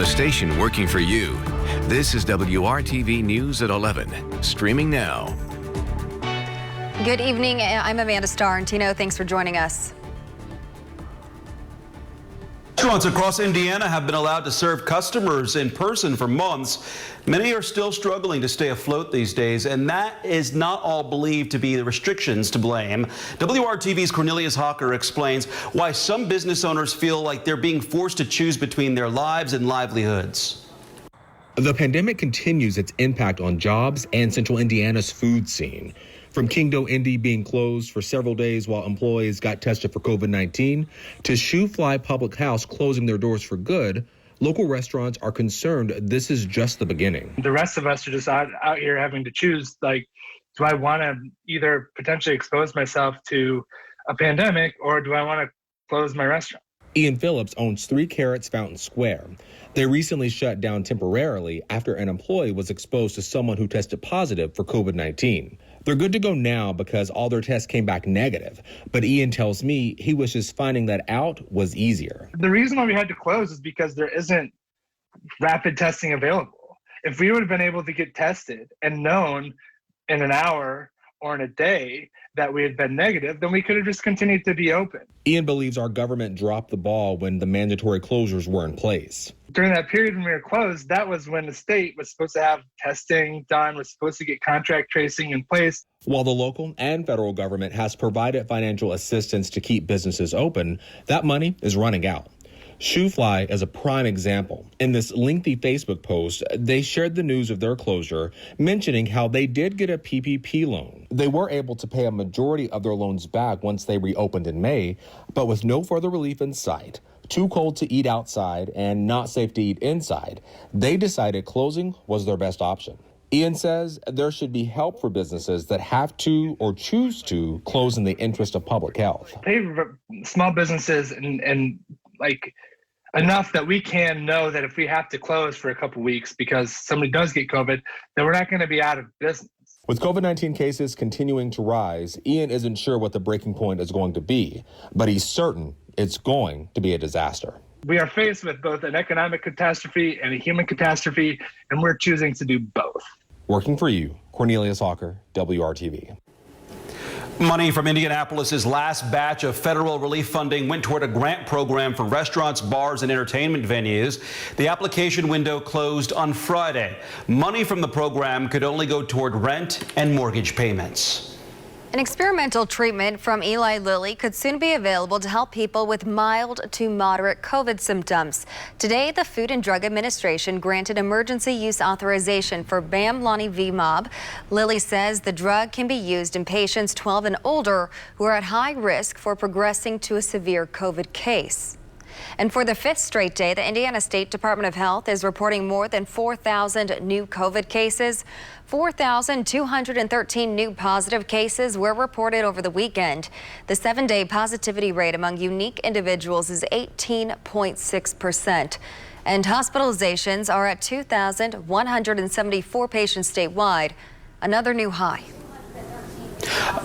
the station working for you. This is WRTV News at 11, streaming now. Good evening. I'm Amanda Starrentino. Thanks for joining us. Restaurants across Indiana have been allowed to serve customers in person for months. Many are still struggling to stay afloat these days, and that is not all believed to be the restrictions to blame. WRTV's Cornelius Hawker explains why some business owners feel like they're being forced to choose between their lives and livelihoods. The pandemic continues its impact on jobs and central Indiana's food scene. From King Dough Indy being closed for several days while employees got tested for COVID-19 to Shoe Fly Public House closing their doors for good, local restaurants are concerned this is just the beginning. The rest of us are just out here having to choose, like, do I want to either potentially expose myself to a pandemic or do I want to close my restaurant? Ian Phillips owns 3 Carrots Fountain Square. They recently shut down temporarily after an employee was exposed to someone who tested positive for COVID-19. They're good to go now because all their tests came back negative, but Ian tells me he wishes finding that out was easier. The reason why we had to close is because there isn't rapid testing available. If we would have been able to get tested and known in an hour or in a day that we had been negative, then we could have just continued to be open. Ian believes our government dropped the ball when the mandatory closures were in place. During that period when we were closed, that was when the state was supposed to have testing done, was supposed to get contract tracing in place. While the local and federal government has provided financial assistance to keep businesses open, that money is running out. Shoe Fly is a prime example. In this lengthy Facebook post, they shared the news of their closure, mentioning how they did get a PPP loan. They were able to pay a majority of their loans back once they reopened in May, but with no further relief in sight, too cold to eat outside and not safe to eat inside, they decided closing was their best option. Ian says there should be help for businesses that have to or choose to close in the interest of public health. Pay small businesses and enough that we can know that if we have to close for a couple weeks because somebody does get COVID, then we're not going to be out of business. With COVID-19 cases continuing to rise, Ian isn't sure what the breaking point is going to be, but he's certain it's going to be a disaster. We are faced with both an economic catastrophe and a human catastrophe, and we're choosing to do both. Working for you, Cornelius Hawker, WRTV. Money from Indianapolis's last batch of federal relief funding went toward a grant program for restaurants, bars, and entertainment venues. The application window closed on Friday. Money from the program could only go toward rent and mortgage payments. An experimental treatment from Eli Lilly could soon be available to help people with mild to moderate COVID symptoms. Today, the Food and Drug Administration granted emergency use authorization for bamlanivimab. Lilly says the drug can be used in patients 12 and older who are at high risk for progressing to a severe COVID case. And for the 5th straight day, the Indiana State Department of Health is reporting more than 4,000 new COVID cases. 4,213 new positive cases were reported over the weekend. The 7-day positivity rate among unique individuals is 18.6%. And hospitalizations are at 2,174 patients statewide, another new high.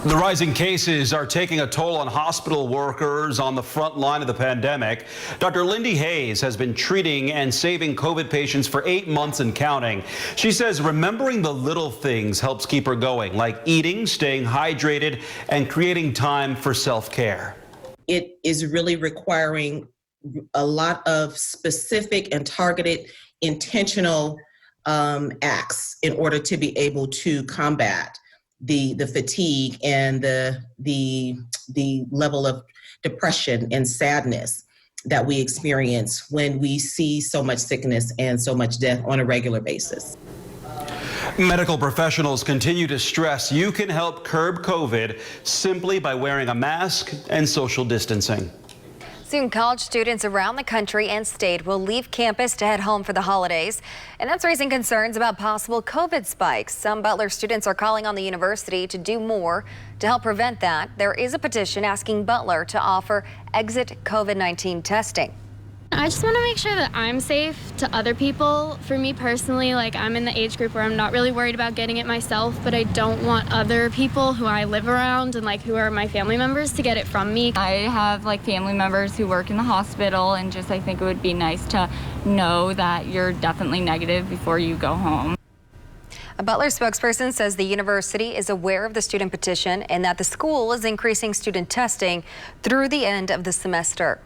The rising cases are taking a toll on hospital workers on the front line of the pandemic. Dr. Lindy Hayes has been treating and saving COVID patients for 8 months and counting. She says remembering the little things helps keep her going, like eating, staying hydrated, and creating time for self-care. It is really requiring a lot of specific and targeted, intentional acts in order to be able to combat the fatigue and the level of depression and sadness that we experience when we see so much sickness and so much death on a regular basis. Medical professionals continue to stress you can help curb COVID simply by wearing a mask and social distancing. Soon, college students around the country and state will leave campus to head home for the holidays, and that's raising concerns about possible COVID spikes. Some Butler students are calling on the university to do more to help prevent that. There is a petition asking Butler to offer exit COVID-19 testing. I just want to make sure that I'm safe to other people. For me personally, like, I'm in the age group where I'm not really worried about getting it myself, but I don't want other people who I live around and like who are my family members to get it from me. I have like family members who work in the hospital, and just I think it would be nice to know that you're definitely negative before you go home. A Butler spokesperson says the university is aware of the student petition and that the school is increasing student testing through the end of the semester.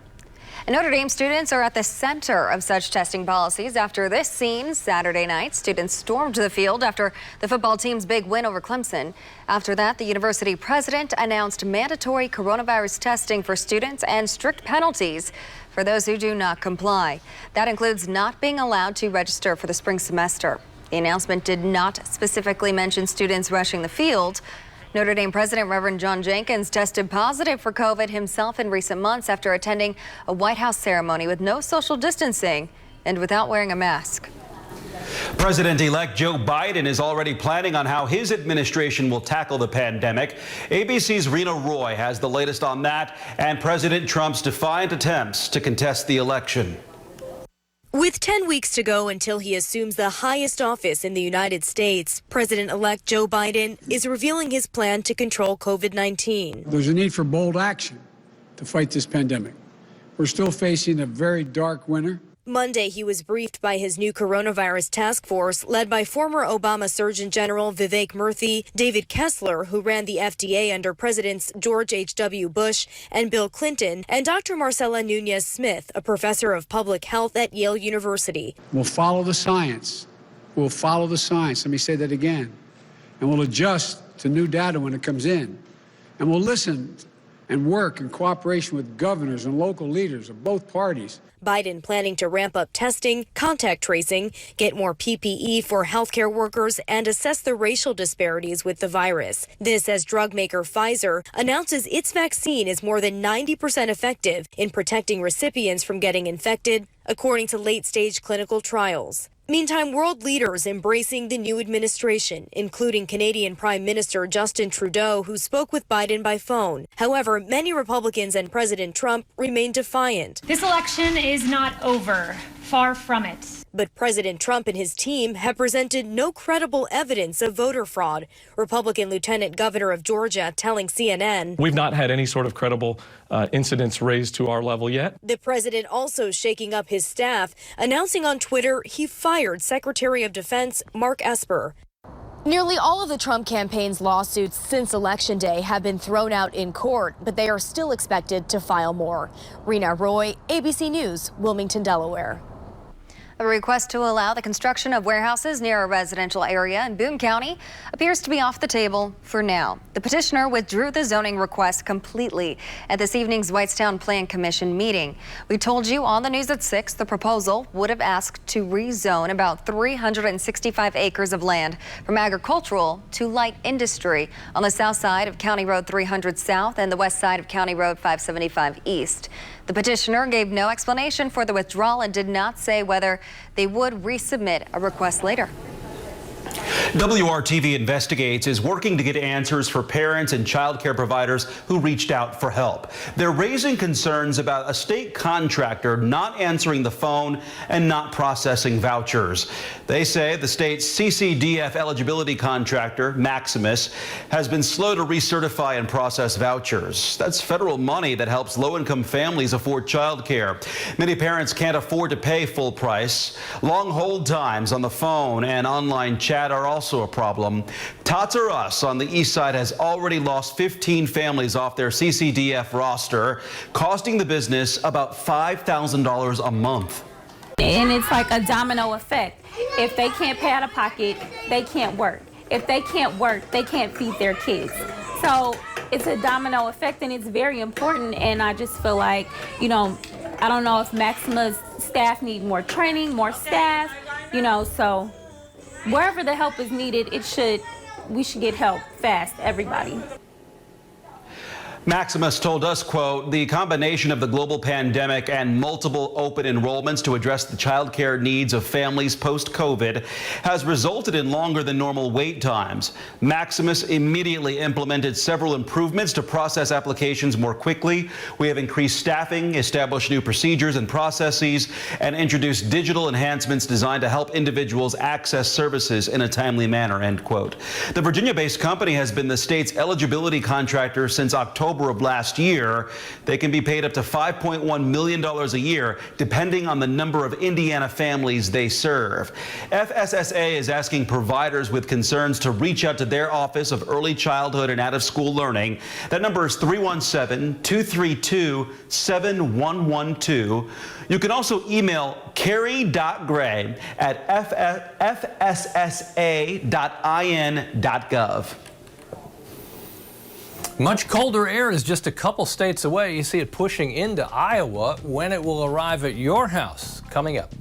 And Notre Dame students are at the center of such testing policies after this scene Saturday night. Students stormed the field after the football team's big win over Clemson. After that, the university president announced mandatory coronavirus testing for students and strict penalties for those who do not comply. That includes not being allowed to register for the spring semester. The announcement did not specifically mention students rushing the field. Notre Dame President Reverend John Jenkins tested positive for COVID himself in recent months after attending a White House ceremony with no social distancing and without wearing a mask. President-elect Joe Biden is already planning on how his administration will tackle the pandemic. ABC's Rena Roy has the latest on that and President Trump's defiant attempts to contest the election. With 10 weeks to go until he assumes the highest office in the United States, President-elect Joe Biden is revealing his plan to control COVID-19. There's a need for bold action to fight this pandemic. We're still facing a very dark winter. Monday, he was briefed by his new coronavirus task force led by former Obama Surgeon General Vivek Murthy, David Kessler, who ran the FDA under Presidents George H.W. Bush and Bill Clinton, and Dr. Marcela Nunez-Smith, a professor of public health at Yale University. We'll follow the science. We'll follow the science. Let me say that again. And we'll adjust to new data when it comes in. And we'll listen and work in cooperation with governors and local leaders of both parties. Biden planning to ramp up testing, contact tracing, get more PPE for healthcare workers, and assess the racial disparities with the virus. This as drug maker Pfizer announces its vaccine is more than 90% effective in protecting recipients from getting infected, according to late-stage clinical trials. Meantime, world leaders embracing the new administration, including Canadian Prime Minister Justin Trudeau, who spoke with Biden by phone. However, many Republicans and President Trump remain defiant. This election is not over. Far from it. But President Trump and his team have presented no credible evidence of voter fraud. Republican Lieutenant Governor of Georgia telling CNN, "We've not had any sort of credible incidents raised to our level yet." The president also shaking up his staff, announcing on Twitter he fired Secretary of Defense Mark Esper. Nearly all of the Trump campaign's lawsuits since Election Day have been thrown out in court, but they are still expected to file more. Rena Roy, ABC News, Wilmington, Delaware. A request to allow the construction of warehouses near a residential area in Boone County appears to be off the table for now. The petitioner withdrew the zoning request completely at this evening's Whitestown Plan Commission meeting. We told you on the news at 6 the proposal would have asked to rezone about 365 acres of land from agricultural to light industry on the south side of County Road 300 South and the west side of County Road 575 East. The petitioner gave no explanation for the withdrawal and did not say whether they would resubmit a request later. WRTV Investigates is working to get answers for parents and child care providers who reached out for help. They're raising concerns about a state contractor not answering the phone and not processing vouchers. They say the state's CCDF eligibility contractor, Maximus, has been slow to recertify and process vouchers. That's federal money that helps low-income families afford child care. Many parents can't afford to pay full price. Long hold times on the phone and online chat are also a problem. Tots R Us on the east side has already lost 15 families off their CCDF roster, costing the business about $5,000 a month. And it's like a domino effect. If they can't pay out of pocket, they can't work. If they can't work, they can't feed their kids. So it's a domino effect, and it's very important. And I just feel like, I don't know if Maxima's staff need more training, more staff, so wherever the help is needed, we should get help fast, everybody. Maximus told us, quote, the combination of the global pandemic and multiple open enrollments to address the child care needs of families post-COVID has resulted in longer than normal wait times. Maximus immediately implemented several improvements to process applications more quickly. We have increased staffing, established new procedures and processes, and introduced digital enhancements designed to help individuals access services in a timely manner, end quote. The Virginia-based company has been the state's eligibility contractor since October of last year. They can be paid up to $5.1 million a year, depending on the number of Indiana families they serve. FSSA is asking providers with concerns to reach out to their Office of Early Childhood and Out-of-School Learning. That number is 317-232-7112. You can also email carrie.gray@fssa.in.gov. Much colder air is just a couple states away. You see it pushing into Iowa. When it will arrive at your house, coming up.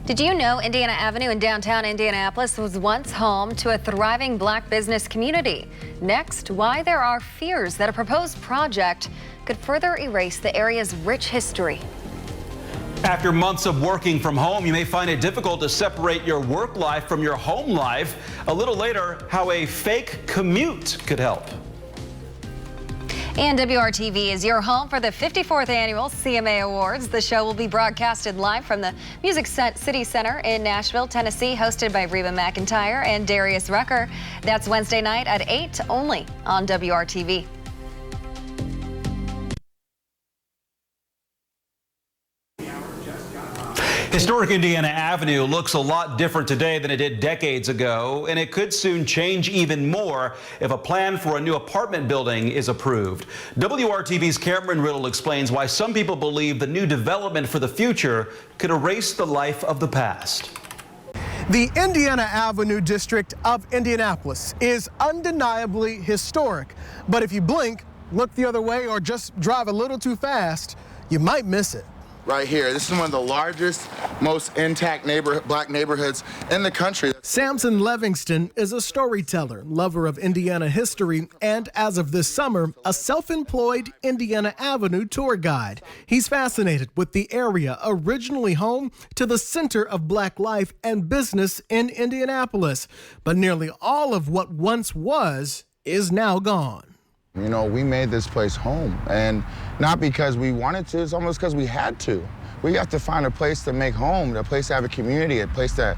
Did you know Indiana Avenue in downtown Indianapolis was once home to a thriving black business community? Next, why there are fears that a proposed project could further erase the area's rich history. After months of working from home, you may find it difficult to separate your work life from your home life. A little later, how a fake commute could help. And WRTV is your home for the 54th annual CMA Awards. The show will be broadcasted live from the Music City Center in Nashville, Tennessee, hosted by Reba McEntire and Darius Rucker. That's Wednesday night at 8 only on WRTV. Historic Indiana Avenue looks a lot different today than it did decades ago, and it could soon change even more if a plan for a new apartment building is approved. WRTV's Cameron Riddle explains why some people believe the new development for the future could erase the life of the past. The Indiana Avenue district of Indianapolis is undeniably historic, but if you blink, look the other way, or just drive a little too fast, you might miss it. Right here, this is one of the largest, most intact black neighborhoods in the country. Samson Livingston is a storyteller, lover of Indiana history, and as of this summer, a self-employed Indiana Avenue tour guide. He's fascinated with the area originally home to the center of black life and business in Indianapolis. But nearly all of what once was is now gone. You know, we made this place home, and not because we wanted to, it's almost because we had to. We have to find a place to make home, a place to have a community, a place to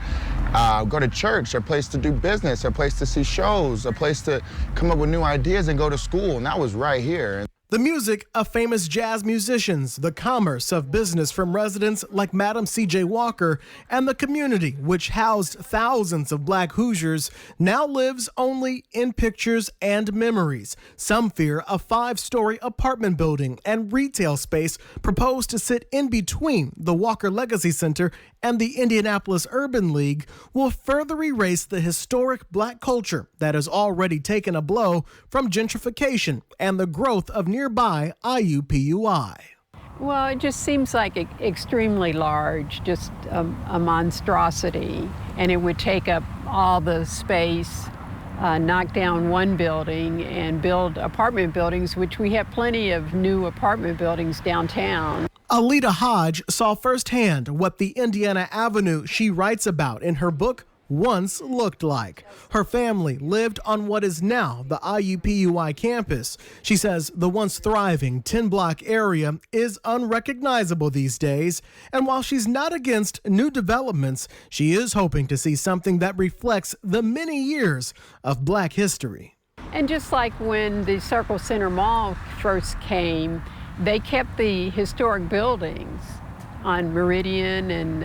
go to church, a place to do business, a place to see shows, a place to come up with new ideas and go to school, and that was right here. The music of famous jazz musicians, the commerce of business from residents like Madam C.J. Walker, and the community, which housed thousands of black Hoosiers, now lives only in pictures and memories. Some fear a 5-story apartment building and retail space proposed to sit in between the Walker Legacy Center and the Indianapolis Urban League will further erase the historic black culture that has already taken a blow from gentrification and the growth of nearby IUPUI. Well, it just seems like extremely large, just a monstrosity, and it would take up all the space, knock down one building and build apartment buildings, which we have plenty of new apartment buildings downtown. Alita Hodge saw firsthand what the Indiana Avenue she writes about in her book once looked like. Her family lived on what is now the IUPUI campus. She says the once thriving 10-block area is unrecognizable these days, and while she's not against new developments, she is hoping to see something that reflects the many years of black history. And just like when the Circle Center Mall first came, they kept the historic buildings on Meridian and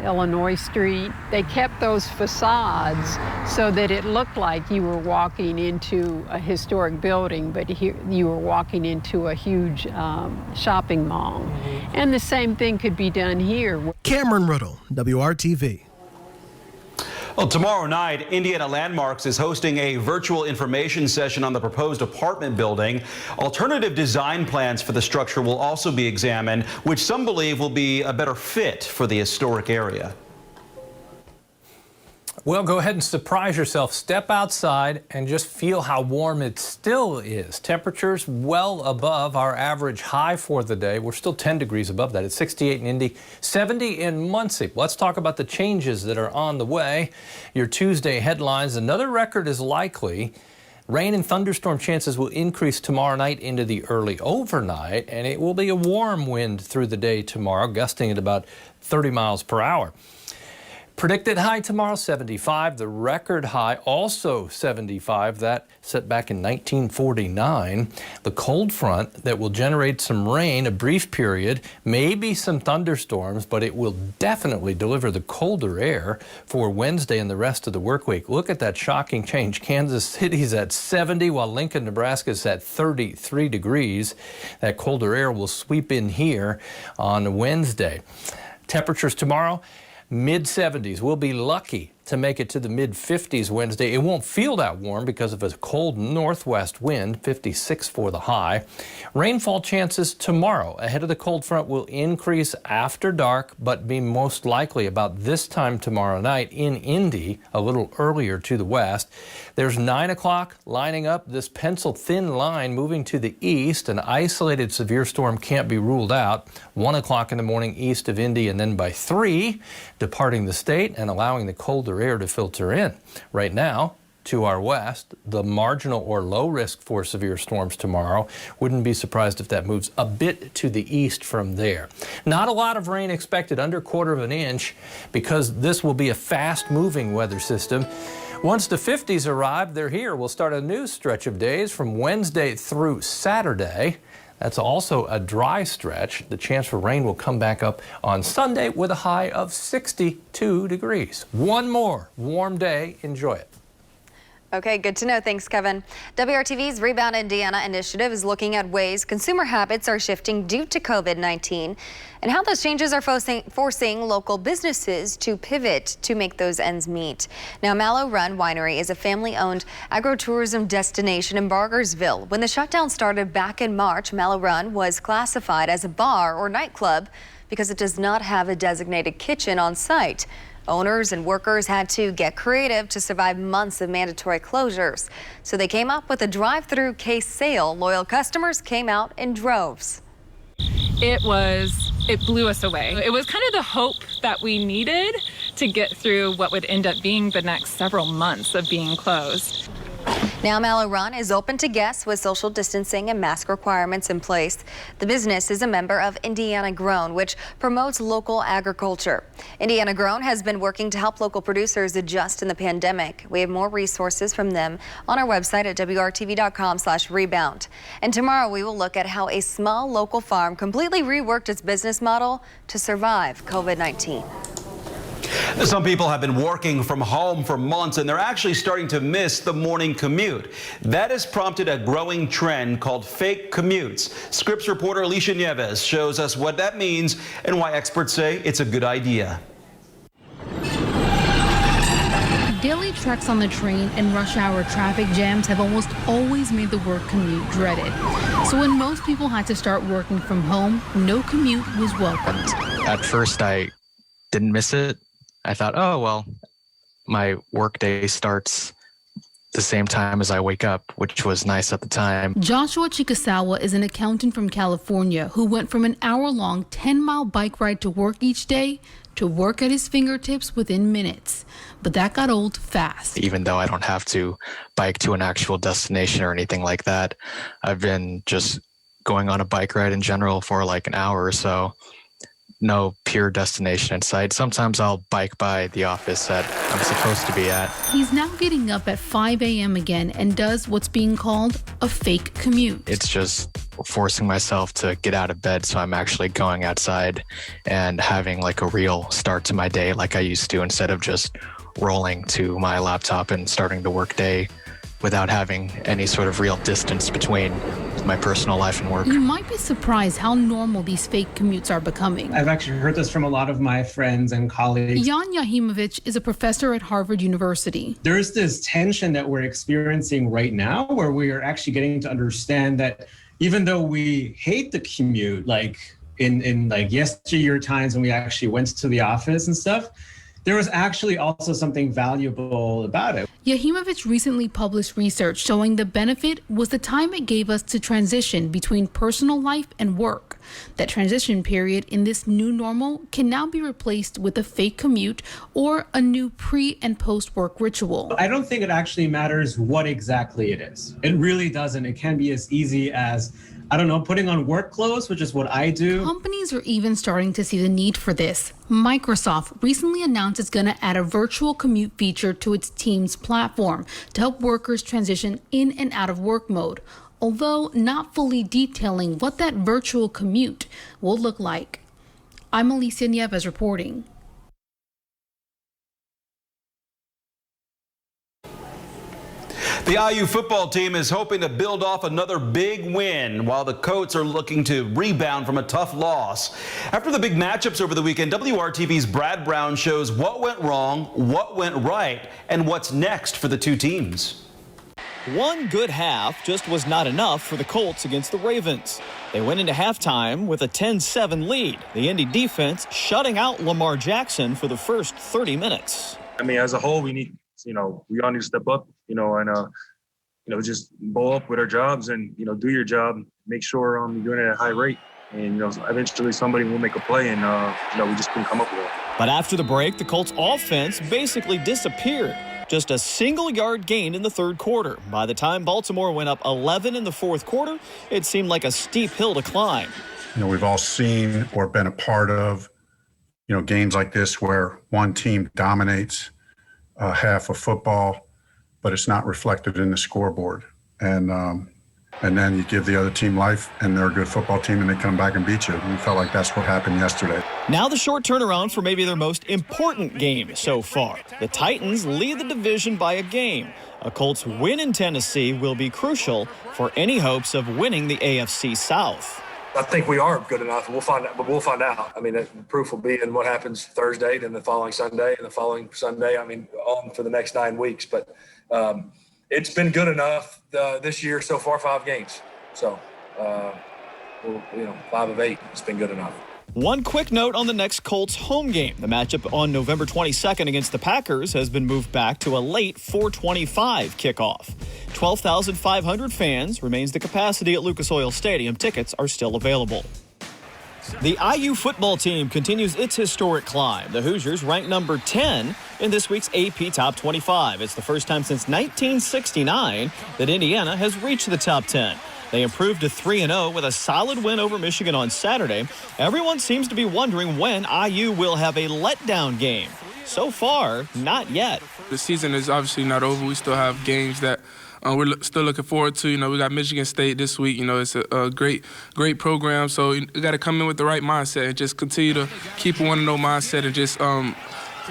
Illinois Street. They kept those facades so that it looked like you were walking into a historic building, but here you were walking into a huge shopping mall. And the same thing could be done here. Cameron Riddle, WRTV. Well, tomorrow night, Indiana Landmarks is hosting a virtual information session on the proposed apartment building. Alternative design plans for the structure will also be examined, which some believe will be a better fit for the historic area. Well, go ahead and surprise yourself. Step outside and just feel how warm it still is. Temperatures well above our average high for the day. We're still 10 degrees above that. It's 68 in Indy, 70 in Muncie. Let's talk about the changes that are on the way. Your Tuesday headlines. Another record is likely. Rain and thunderstorm chances will increase tomorrow night into the early overnight, and it will be a warm wind through the day tomorrow, gusting at about 30 miles per hour. Predicted high tomorrow, 75. The record high, also 75. That set back in 1949. The cold front that will generate some rain, a brief period, maybe some thunderstorms, but it will definitely deliver the colder air for Wednesday and the rest of the work week. Look at that shocking change. Kansas City's at 70, while Lincoln, Nebraska is at 33 degrees. That colder air will sweep in here on Wednesday. Temperatures tomorrow, mid-70s. We'll be lucky to make it to the mid-50s Wednesday. It won't feel that warm because of a cold northwest wind, 56 for the high. Rainfall chances tomorrow ahead of the cold front will increase after dark, but be most likely about this time tomorrow night in Indy, a little earlier to the west. There's 9 o'clock lining up, this pencil thin line moving to the east. An isolated severe storm can't be ruled out. 1 o'clock in the morning east of Indy, and then by 3, departing the state and allowing the colder air to filter in. Right now, to our west, the marginal or low risk for severe storms tomorrow. Wouldn't be surprised if that moves a bit to the east from there. Not a lot of rain expected, under 1/4 of an inch, because this will be a fast-moving weather system. Once the 50s arrive, they're here. We'll start a new stretch of days from Wednesday through Saturday. That's also a dry stretch. The chance for rain will come back up on Sunday with a high of 62 degrees. One more warm day. Enjoy it. Okay, good to know. Thanks, Kevin. WRTV's Rebound Indiana initiative is looking at ways consumer habits are shifting due to COVID-19 and how those changes are forcing local businesses to pivot to make those ends meet. Now, Mallow Run Winery is a family-owned agritourism destination in Bargersville. When the shutdown started back in March, Mallow Run was classified as a bar or nightclub because it does not have a designated kitchen on site. Owners and workers had to get creative to survive months of mandatory closures. So they came up with a drive-through case sale. Loyal customers came out in droves. It blew us away. It was kind of the hope that we needed to get through what would end up being the next several months of being closed. Now, Mallow Run is open to guests with social distancing and mask requirements in place. The business is a member of Indiana Grown, which promotes local agriculture. Indiana Grown has been working to help local producers adjust in the pandemic. We have more resources from them on our website at WRTV.com/rebound. And tomorrow we will look at how a small local farm completely reworked its business model to survive COVID-19. Some people have been working from home for months, and they're actually starting to miss the morning commute. That has prompted a growing trend called fake commutes. Scripps reporter Alicia Nieves shows us what that means and why experts say it's a good idea. Daily treks on the train and rush hour traffic jams have almost always made the work commute dreaded. So when most people had to start working from home, no commute was welcomed. At first, I didn't miss it. I thought, oh, well, my workday starts the same time as I wake up, which was nice at the time. Joshua Chikasawa is an accountant from California who went from an hour-long 10-mile bike ride to work each day to work at his fingertips within minutes. But that got old fast. Even though I don't have to bike to an actual destination or anything like that, I've been just going on a bike ride in general for like an hour or so. No pure destination in sight. Sometimes I'll bike by the office that I'm supposed to be at. He's now getting up at 5 a.m. again and does what's being called a fake commute. It's just forcing myself to get out of bed so I'm actually going outside and having like a real start to my day like I used to, instead of just rolling to my laptop and starting the work day without having any sort of real distance between my personal life and work. You might be surprised how normal these fake commutes are becoming. I've actually heard this from a lot of my friends and colleagues. Jan Yahimovich is a professor at Harvard University. There's this tension that we're experiencing right now where we are actually getting to understand that even though we hate the commute, like in like yesteryear times when we actually went to the office and stuff, there was actually also something valuable about it. Yahimovich recently published research showing the benefit was the time it gave us to transition between personal life and work. That transition period in this new normal can now be replaced with a fake commute or a new pre- and post-work ritual. I don't think it actually matters what exactly it is. It really doesn't. It can be as easy as, I don't know, putting on work clothes, which is what I do. Companies are even starting to see the need for this. Microsoft recently announced it's going to add a virtual commute feature to its Teams platform to help workers transition in and out of work mode, although not fully detailing what that virtual commute will look like. I'm Alicia Nieves reporting. The IU football team is hoping to build off another big win, while the Coats are looking to rebound from a tough loss. After the big matchups over the weekend, WRTV's Brad Brown shows what went wrong, what went right, and what's next for the two teams. One good half just was not enough for the Colts against the Ravens. They went into halftime with a 10-7 lead. The Indy defense shutting out Lamar Jackson for the first 30 minutes. I mean, as a whole, we all need to step up, and, just bowl up with our jobs and, do your job, make sure you're doing it at a high rate. And, eventually somebody will make a play and, we just couldn't come up with it. But after the break, the Colts offense basically disappeared. Just a single-yard gain in the third quarter. By the time Baltimore went up 11 in the fourth quarter, it seemed like a steep hill to climb. We've all seen or been a part of, games like this where one team dominates half of football, but it's not reflected in the scoreboard. And then you give the other team life, and they're a good football team, and they come back and beat you. We felt like that's what happened yesterday. Now the short turnaround for maybe their most important game so far. The Titans lead the division by a game. A Colts win in Tennessee will be crucial for any hopes of winning the AFC South. I think we are good enough. We'll find out. I mean, the proof will be in what happens Thursday, then the following Sunday, and the following Sunday. I mean, on for the next 9 weeks. But it's been good enough this year so far, 5 games. So, 5 of 8. It's been good enough. One quick note on the next Colts home game. The matchup on November 22nd against the Packers has been moved back to a late 4:25 kickoff. 12,500 fans remains the capacity at Lucas Oil Stadium. Tickets are still available. The IU football team continues its historic climb. The Hoosiers ranked number 10 in this week's AP Top 25. It's the first time since 1969 that Indiana has reached the top 10. They improved to 3-0 with a solid win over Michigan on Saturday. Everyone seems to be wondering when IU will have a letdown game. So far, not yet. The season is obviously not over. We still have games that we're still looking forward to. We got Michigan State this week. It's a great program. So you got to come in with the right mindset and just continue to keep a 1-0 mindset and just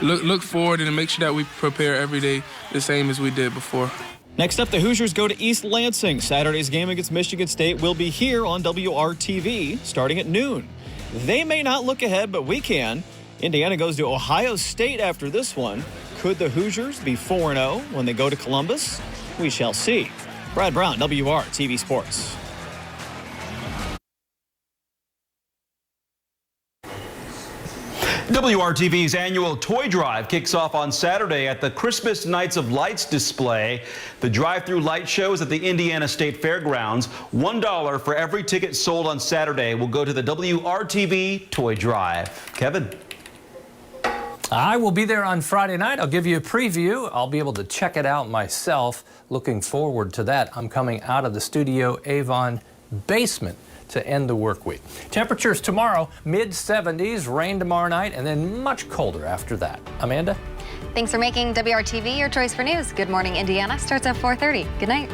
look forward and make sure that we prepare every day the same as we did before. Next up, the Hoosiers go to East Lansing. Saturday's game against Michigan State will be here on WRTV starting at noon. They may not look ahead, but we can. Indiana goes to Ohio State after this one. Could the Hoosiers be 4-0 when they go to Columbus? We shall see. Brad Brown, WRTV Sports. WRTV's annual toy drive kicks off on Saturday at the Christmas Nights of Lights display. The drive-through light show is at the Indiana State Fairgrounds. $1 for every ticket sold on Saturday will go to the WRTV toy drive. Kevin. I will be there on Friday night. I'll give you a preview. I'll be able to check it out myself. Looking forward to that. I'm coming out of the Studio Avon basement to end the work week. Temperatures tomorrow, mid-70s, rain tomorrow night, and then much colder after that. Amanda? Thanks for making WRTV your choice for news. Good Morning Indiana starts at 4:30. Good night.